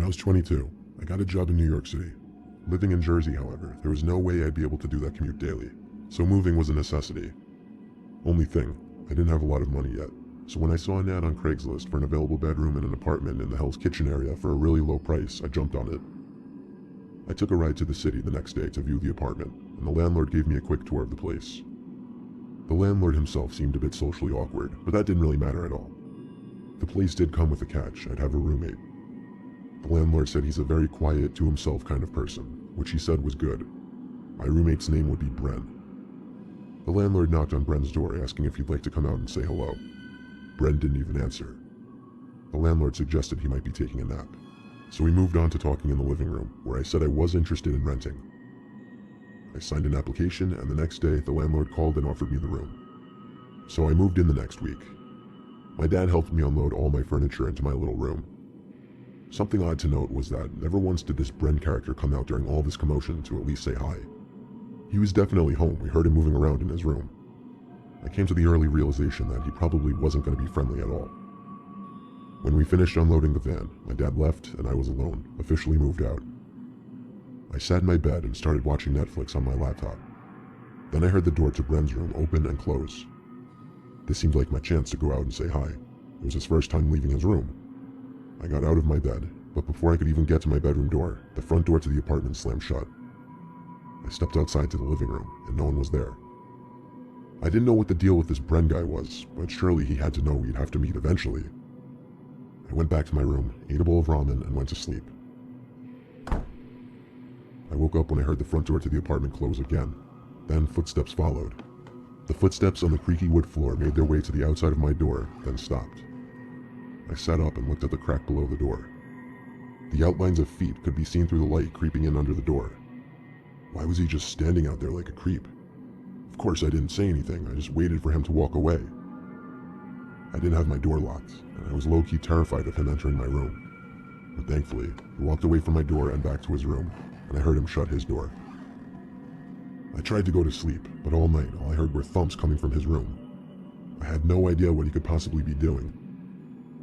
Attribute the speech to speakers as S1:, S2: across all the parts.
S1: I was 22, I got a job in New York City. Living in Jersey, however, there was no way I'd be able to do that commute daily, so moving was a necessity. Only thing, I didn't have a lot of money yet, so when I saw an ad on Craigslist for an available bedroom in an apartment in the Hell's Kitchen area for a really low price, I jumped on it. I took a ride to the city the next day to view the apartment, and the landlord gave me a quick tour of the place. The landlord himself seemed a bit socially awkward, but that didn't really matter at all. The place did come with a catch: I'd have a roommate. The landlord said he's a very quiet, to himself kind of person, which he said was good. My roommate's name would be Bren. The landlord knocked on Bren's door asking if he'd like to come out and say hello. Bren didn't even answer. The landlord suggested he might be taking a nap, so we moved on to talking in the living room, where I said I was interested in renting. I signed an application, and the next day the landlord called and offered me the room. So I moved in the next week. My dad helped me unload all my furniture into my little room. Something odd to note was that never once did this Bren character come out during all this commotion to at least say hi. He was definitely home. We heard him moving around in his room. I came to the early realization that he probably wasn't going to be friendly at all. When we finished unloading the van, my dad left and I was alone, officially moved out. I sat in my bed and started watching Netflix on my laptop. Then I heard the door to Bren's room open and close. This seemed like my chance to go out and say hi. It was his first time leaving his room. I got out of my bed, but before I could even get to my bedroom door, the front door to the apartment slammed shut. I stepped outside to the living room, and no one was there. I didn't know what the deal with this Bren guy was, but surely he had to know we'd have to meet eventually. I went back to my room, ate a bowl of ramen, and went to sleep. I woke up when I heard the front door to the apartment close again. Then footsteps followed. The footsteps on the creaky wood floor made their way to the outside of my door, then stopped. I sat up and looked at the crack below the door. The outlines of feet could be seen through the light creeping in under the door. Why was he just standing out there like a creep? Of course I didn't say anything, I just waited for him to walk away. I didn't have my door locked, and I was low-key terrified of him entering my room. But thankfully, he walked away from my door and back to his room, and I heard him shut his door. I tried to go to sleep, but all night all I heard were thumps coming from his room. I had no idea what he could possibly be doing.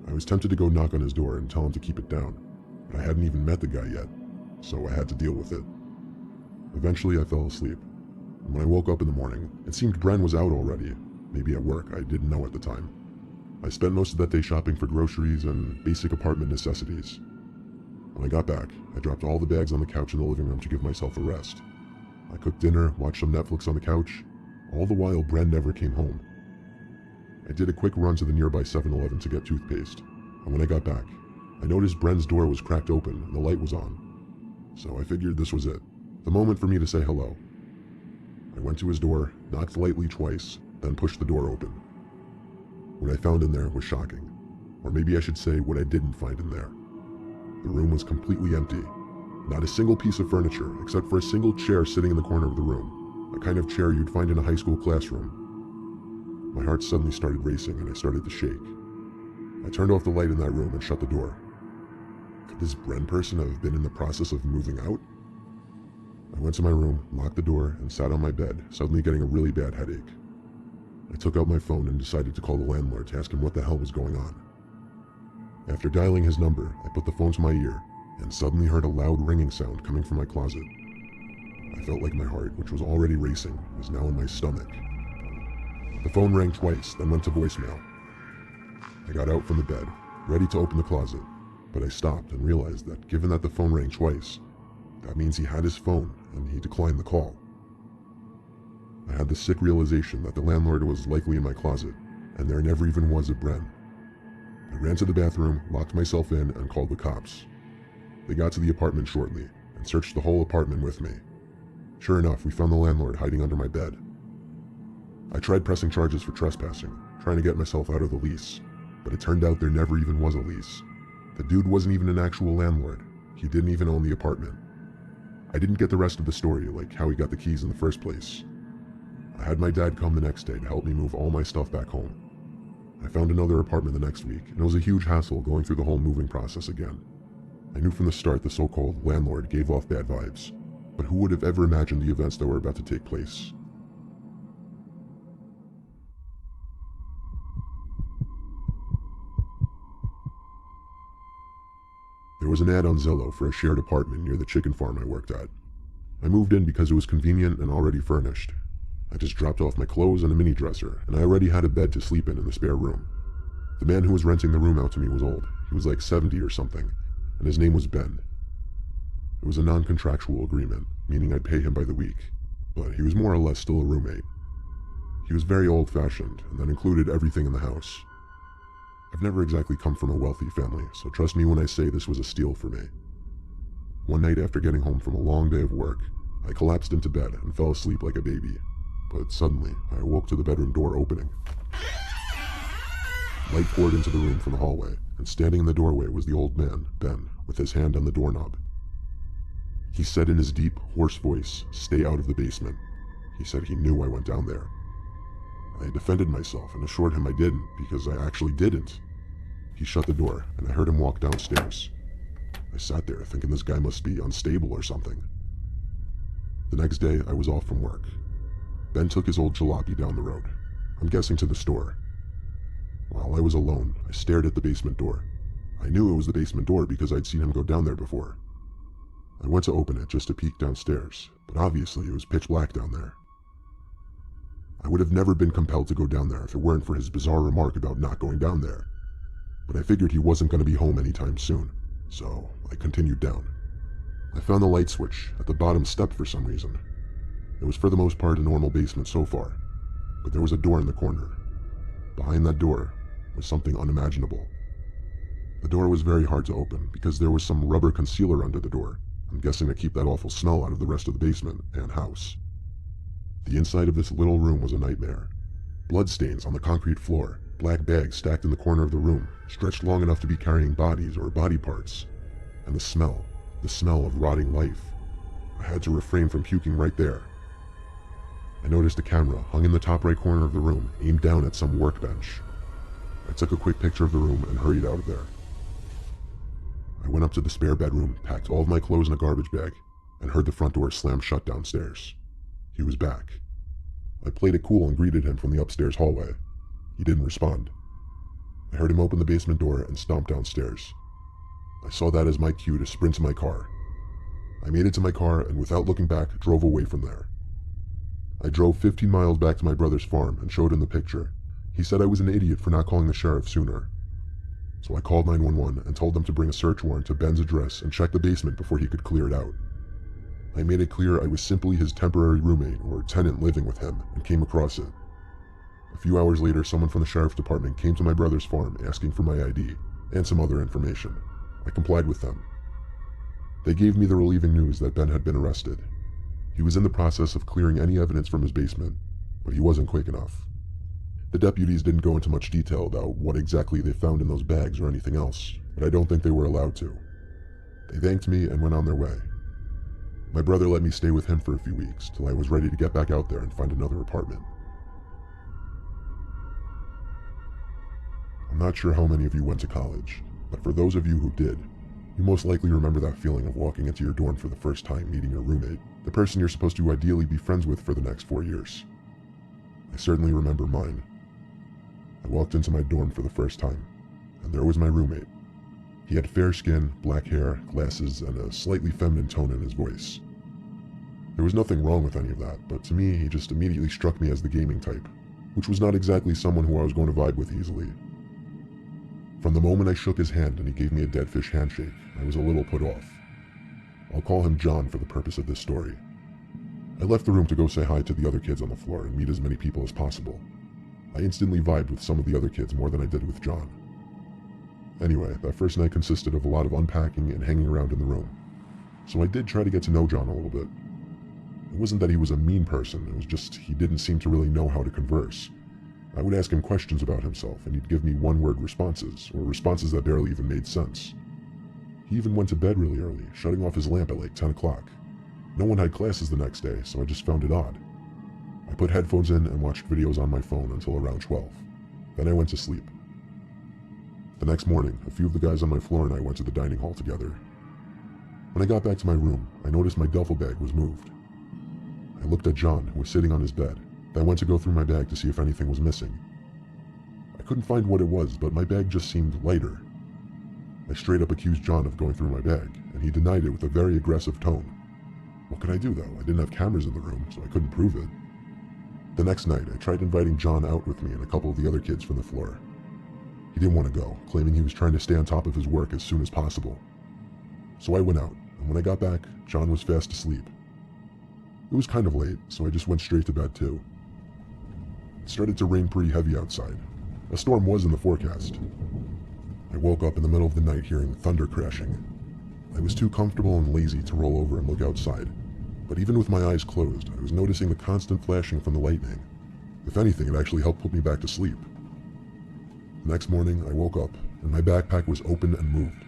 S1: I was tempted to go knock on his door and tell him to keep it down, but I hadn't even met the guy yet, so I had to deal with it. Eventually I fell asleep, and when I woke up in the morning, it seemed Bren was out already, maybe at work, I didn't know at the time. I spent most of that day shopping for groceries and basic apartment necessities. When I got back, I dropped all the bags on the couch in the living room to give myself a rest. I cooked dinner, watched some Netflix on the couch, all the while Bren never came home. I did a quick run to the nearby 7-Eleven to get toothpaste, and when I got back, I noticed Bren's door was cracked open and the light was on. So I figured this was it, the moment for me to say hello. I went to his door, knocked lightly twice, then pushed the door open. What I found in there was shocking, or maybe I should say what I didn't find in there. The room was completely empty. Not a single piece of furniture, except for a single chair sitting in the corner of the room, a kind of chair you'd find in a high school classroom. My heart suddenly started racing and I started to shake. I turned off the light in that room and shut the door. Could this Bren person have been in the process of moving out? I went to my room, locked the door, and sat on my bed, suddenly getting a really bad headache. I took out my phone and decided to call the landlord to ask him what the hell was going on. After dialing his number, I put the phone to my ear, and suddenly heard a loud ringing sound coming from my closet. I felt like my heart, which was already racing, was now in my stomach. The phone rang twice, then went to voicemail. I got out from the bed, ready to open the closet, but I stopped and realized that given that the phone rang twice, that means he had his phone and he declined the call. I had the sick realization that the landlord was likely in my closet, and there never even was a Bren. I ran to the bathroom, locked myself in, and called the cops. They got to the apartment shortly, and searched the whole apartment with me. Sure enough, we found the landlord hiding under my bed. I tried pressing charges for trespassing, trying to get myself out of the lease, but it turned out there never even was a lease. The dude wasn't even an actual landlord. He didn't even own the apartment. I didn't get the rest of the story, like how he got the keys in the first place. I had my dad come the next day to help me move all my stuff back home. I found another apartment the next week, and it was a huge hassle going through the whole moving process again. I knew from the start the so-called landlord gave off bad vibes, but who would have ever imagined the events that were about to take place? There was an ad on Zillow for a shared apartment near the chicken farm I worked at. I moved in because it was convenient and already furnished. I just dropped off my clothes and a mini dresser, and I already had a bed to sleep in the spare room. The man who was renting the room out to me was old. He was like 70 or something, and his name was Ben. It was a non-contractual agreement, meaning I'd pay him by the week, but he was more or less still a roommate. He was very old-fashioned, and that included everything in the house. I've never exactly come from a wealthy family, so trust me when I say this was a steal for me. One night after getting home from a long day of work, I collapsed into bed and fell asleep like a baby, but suddenly I awoke to the bedroom door opening. Light poured into the room from the hallway, and standing in the doorway was the old man, Ben, with his hand on the doorknob. He said in his deep, hoarse voice, "Stay out of the basement." He said he knew I went down there. I defended myself and assured him I didn't, because I actually didn't. He shut the door, and I heard him walk downstairs. I sat there thinking this guy must be unstable or something. The next day, I was off from work. Ben took his old jalopy down the road. I'm guessing to the store. While I was alone, I stared at the basement door. I knew it was the basement door because I'd seen him go down there before. I went to open it just to peek downstairs, but obviously it was pitch black down there. I would have never been compelled to go down there if it weren't for his bizarre remark about not going down there. But I figured he wasn't going to be home anytime soon, so I continued down. I found the light switch at the bottom step for some reason. It was for the most part a normal basement so far, but there was a door in the corner. Behind that door was something unimaginable. The door was very hard to open because there was some rubber concealer under the door, I'm guessing to keep that awful smell out of the rest of the basement and house. The inside of this little room was a nightmare. Bloodstains on the concrete floor, black bags stacked in the corner of the room, stretched long enough to be carrying bodies or body parts. And the smell of rotting life. I had to refrain from puking right there. I noticed a camera hung in the top right corner of the room, aimed down at some workbench. I took a quick picture of the room and hurried out of there. I went up to the spare bedroom, packed all of my clothes in a garbage bag, and heard the front door slam shut downstairs. He was back. I played it cool and greeted him from the upstairs hallway. He didn't respond. I heard him open the basement door and stomp downstairs. I saw that as my cue to sprint to my car. I made it to my car and without looking back, drove away from there. I drove 15 miles back to my brother's farm and showed him the picture. He said I was an idiot for not calling the sheriff sooner. So I called 911 and told them to bring a search warrant to Ben's address and check the basement before he could clear it out. I made it clear I was simply his temporary roommate or tenant living with him and came across it. A few hours later, someone from the sheriff's department came to my brother's farm asking for my ID and some other information. I complied with them. They gave me the relieving news that Ben had been arrested. He was in the process of clearing any evidence from his basement, but he wasn't quick enough. The deputies didn't go into much detail about what exactly they found in those bags or anything else, but I don't think they were allowed to. They thanked me and went on their way. My brother let me stay with him for a few weeks, till I was ready to get back out there and find another apartment. I'm not sure how many of you went to college, but for those of you who did, you most likely remember that feeling of walking into your dorm for the first time meeting your roommate, the person you're supposed to ideally be friends with for the next 4 years. I certainly remember mine. I walked into my dorm for the first time, and there was my roommate. He had fair skin, black hair, glasses, and a slightly feminine tone in his voice. There was nothing wrong with any of that, but to me, he just immediately struck me as the gaming type, which was not exactly someone who I was going to vibe with easily. From the moment I shook his hand and he gave me a dead fish handshake, I was a little put off. I'll call him John for the purpose of this story. I left the room to go say hi to the other kids on the floor and meet as many people as possible. I instantly vibed with some of the other kids more than I did with John. Anyway, that first night consisted of a lot of unpacking and hanging around in the room. So I did try to get to know John a little bit. It wasn't that he was a mean person, it was just he didn't seem to really know how to converse. I would ask him questions about himself, and he'd give me one-word responses, or responses that barely even made sense. He even went to bed really early, shutting off his lamp at like 10 o'clock. No one had classes the next day, so I just found it odd. I put headphones in and watched videos on my phone until around 12. Then I went to sleep. The next morning, a few of the guys on my floor and I went to the dining hall together. When I got back to my room, I noticed my duffel bag was moved. I looked at John, who was sitting on his bed. Then I went to go through my bag to see if anything was missing. I couldn't find what it was, but my bag just seemed lighter. I straight up accused John of going through my bag, and he denied it with a very aggressive tone. What could I do though? I didn't have cameras in the room, so I couldn't prove it. The next night, I tried inviting John out with me and a couple of the other kids from the floor. He didn't want to go, claiming he was trying to stay on top of his work as soon as possible. So I went out, and when I got back, John was fast asleep. It was kind of late, so I just went straight to bed too. It started to rain pretty heavy outside. A storm was in the forecast. I woke up in the middle of the night hearing thunder crashing. I was too comfortable and lazy to roll over and look outside, but even with my eyes closed, I was noticing the constant flashing from the lightning. If anything, it actually helped put me back to sleep. The next morning, I woke up, and my backpack was open and moved.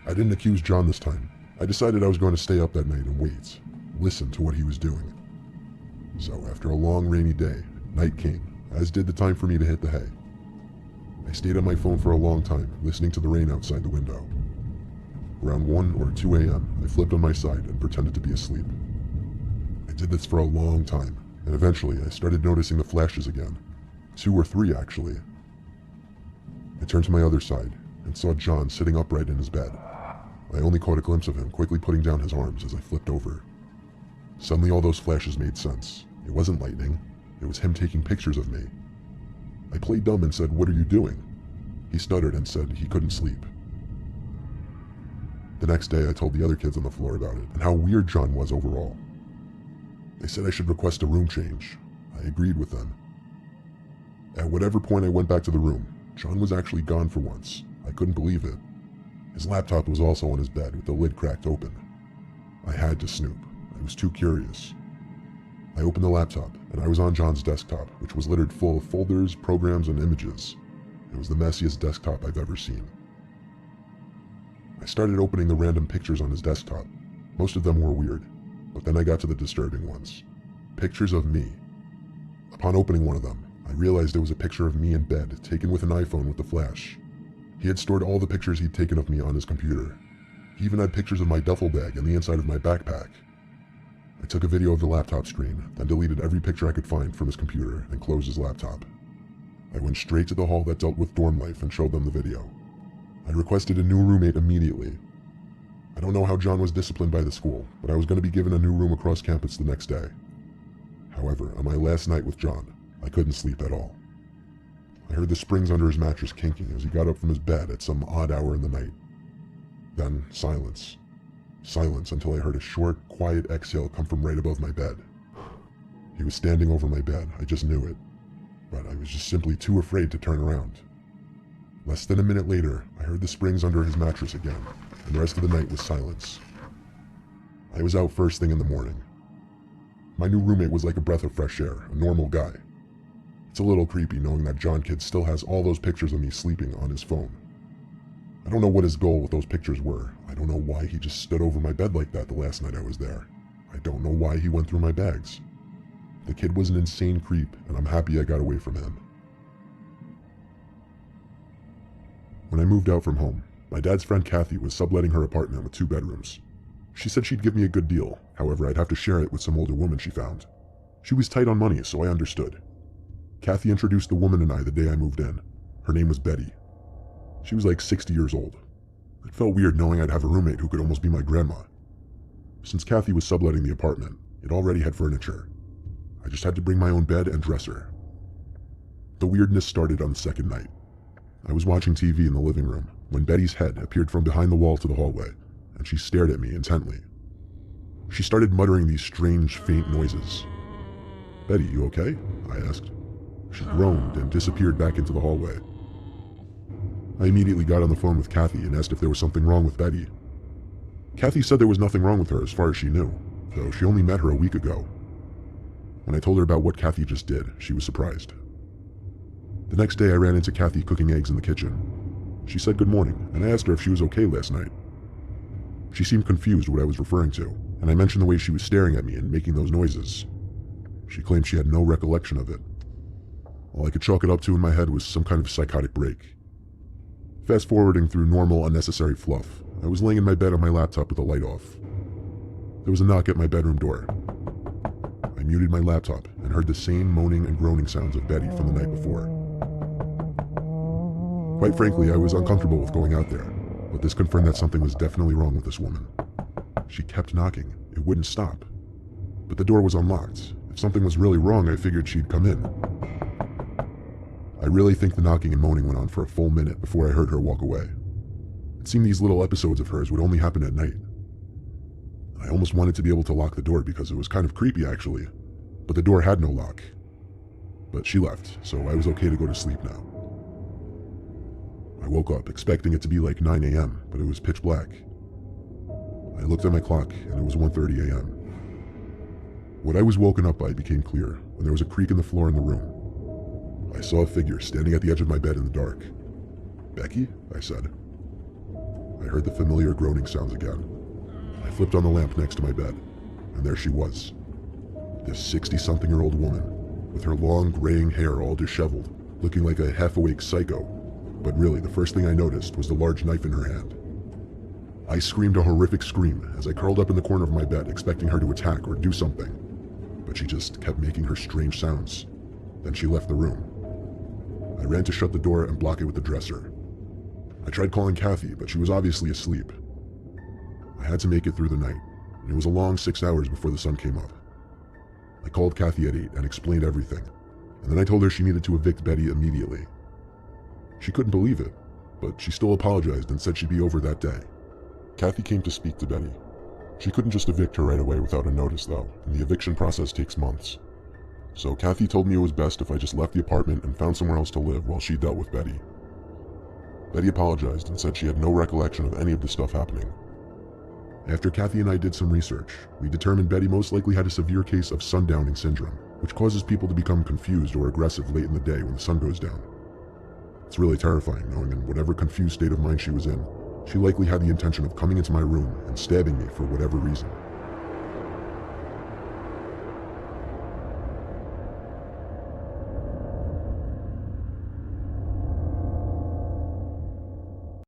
S1: I didn't accuse John this time. I decided I was going to stay up that night and wait, listen to what he was doing. So after a long rainy day, night came, as did the time for me to hit the hay. I stayed on my phone for a long time, listening to the rain outside the window. Around 1 or 2 a.m., I flipped on my side and pretended to be asleep. I did this for a long time, and eventually I started noticing the flashes again. 2 or 3, actually. I turned to my other side and saw John sitting upright in his bed. I only caught a glimpse of him quickly putting down his arms as I flipped over. Suddenly all those flashes made sense. It wasn't lightning. It was him taking pictures of me. I played dumb and said, "What are you doing?" He stuttered and said he couldn't sleep. The next day I told the other kids on the floor about it and how weird John was overall. They said I should request a room change. I agreed with them. At whatever point I went back to the room, John was actually gone for once. I couldn't believe it. His laptop was also on his bed with the lid cracked open. I had to snoop. I was too curious. I opened the laptop, and I was on John's desktop, which was littered full of folders, programs, and images. It was the messiest desktop I've ever seen. I started opening the random pictures on his desktop. Most of them were weird, but then I got to the disturbing ones. Pictures of me. Upon opening one of them, I realized it was a picture of me in bed, taken with an iPhone with the flash. He had stored all the pictures he'd taken of me on his computer. He even had pictures of my duffel bag and the inside of my backpack. I took a video of the laptop screen, then deleted every picture I could find from his computer and closed his laptop. I went straight to the hall that dealt with dorm life and showed them the video. I requested a new roommate immediately. I don't know how John was disciplined by the school, but I was going to be given a new room across campus the next day. However, on my last night with John, I couldn't sleep at all. I heard the springs under his mattress kinking as he got up from his bed at some odd hour in the night. Then silence. Silence until I heard a short, quiet exhale come from right above my bed. He was standing over my bed, I just knew it. But I was just simply too afraid to turn around. Less than a minute later, I heard the springs under his mattress again, and the rest of the night was silence. I was out first thing in the morning. My new roommate was like a breath of fresh air, a normal guy. It's a little creepy knowing that John Kid still has all those pictures of me sleeping on his phone. I don't know what his goal with those pictures were. I don't know why he just stood over my bed like that the last night I was there. I don't know why he went through my bags. The kid was an insane creep, and I'm happy I got away from him. When I moved out from home, my dad's friend Kathy was subletting her apartment with 2 bedrooms. She said she'd give me a good deal, however I'd have to share it with some older woman she found. She was tight on money, so I understood. Kathy introduced the woman and I the day I moved in. Her name was Betty. She was like 60 years old. It felt weird knowing I'd have a roommate who could almost be my grandma. Since Kathy was subletting the apartment, it already had furniture. I just had to bring my own bed and dresser. The weirdness started on the second night. I was watching TV in the living room when Betty's head appeared from behind the wall to the hallway, and she stared at me intently. She started muttering these strange, faint noises. "Betty, you okay?" I asked. She groaned and disappeared back into the hallway. I immediately got on the phone with Kathy and asked if there was something wrong with Betty. Kathy said there was nothing wrong with her as far as she knew, though she only met her a week ago. When I told her about what Kathy just did, she was surprised. The next day I ran into Kathy cooking eggs in the kitchen. She said good morning, and I asked her if she was okay last night. She seemed confused what I was referring to, and I mentioned the way she was staring at me and making those noises. She claimed she had no recollection of it. All I could chalk it up to in my head was some kind of psychotic break. Fast forwarding through normal, unnecessary fluff, I was laying in my bed on my laptop with the light off. There was a knock at my bedroom door. I muted my laptop and heard the same moaning and groaning sounds of Betty from the night before. Quite frankly, I was uncomfortable with going out there. But this confirmed that something was definitely wrong with this woman. She kept knocking. It wouldn't stop. But the door was unlocked. If something was really wrong, I figured she'd come in. I really think the knocking and moaning went on for a full minute before I heard her walk away. It seemed these little episodes of hers would only happen at night. I almost wanted to be able to lock the door because it was kind of creepy actually, but the door had no lock. But she left, so I was okay to go to sleep now. I woke up expecting it to be like 9 a.m., but it was pitch black. I looked at my clock and it was 1:30 a.m. What I was woken up by became clear when there was a creak in the floor in the room. I saw a figure standing at the edge of my bed in the dark. "Becky?" I said. I heard the familiar groaning sounds again. I flipped on the lamp next to my bed, and there she was. This 60-something-year-old woman, with her long graying hair all disheveled, looking like a half-awake psycho. But really, the first thing I noticed was the large knife in her hand. I screamed a horrific scream as I curled up in the corner of my bed, expecting her to attack or do something. But she just kept making her strange sounds. Then she left the room. I ran to shut the door and block it with the dresser. I tried calling Kathy, but she was obviously asleep. I had to make it through the night, and it was a long 6 hours before the sun came up. I called Kathy at 8 and explained everything, and then I told her she needed to evict Betty immediately. She couldn't believe it, but she still apologized and said she'd be over that day. Kathy came to speak to Betty. She couldn't just evict her right away without a notice though, and the eviction process takes months. So Kathy told me it was best if I just left the apartment and found somewhere else to live while she dealt with Betty. Betty apologized and said she had no recollection of any of the stuff happening. After Kathy and I did some research, we determined Betty most likely had a severe case of sundowning syndrome, which causes people to become confused or aggressive late in the day when the sun goes down. It's really terrifying knowing in whatever confused state of mind she was in, she likely had the intention of coming into my room and stabbing me for whatever reason.